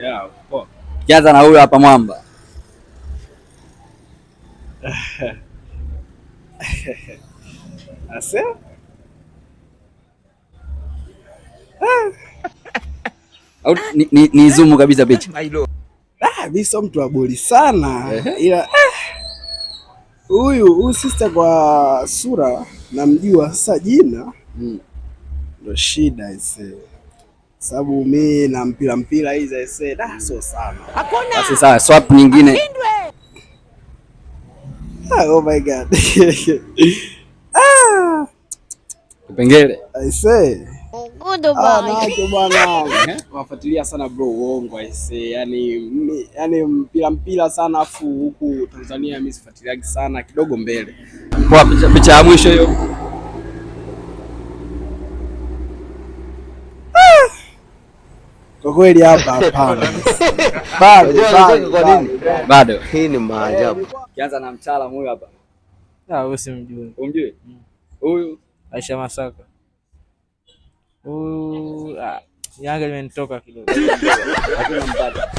Yeah, poa. Kianza na huyu hapa mwamba. Ase? Au ni zoom kabisa picha. Mimi sio mtu wa boli sana. Ila huyu sister kwa sura namjua, sasa jina ndo shida ise. Sababu mimi na mpira hizi ise sio sana. Basi sawa, swap nyingine. Oh my god. Kipengele. Ise. Good boy. Bwana. Wafuatilia sana bro uongo ise. Yani mpira sana, afu huku Tanzania mimi sifuatiliagi sana, kidogo mbele. Poa, picha ya mwisho hiyo. Kwa kweli hapa hapana. Bado. Hii ni maajabu. Kianza na mtaalamu huyu hapa. Wewe simjui. Umjui? Huyu Aisha Masaka. Huyu Yanga imenitoka kidogo. hakuna mpata.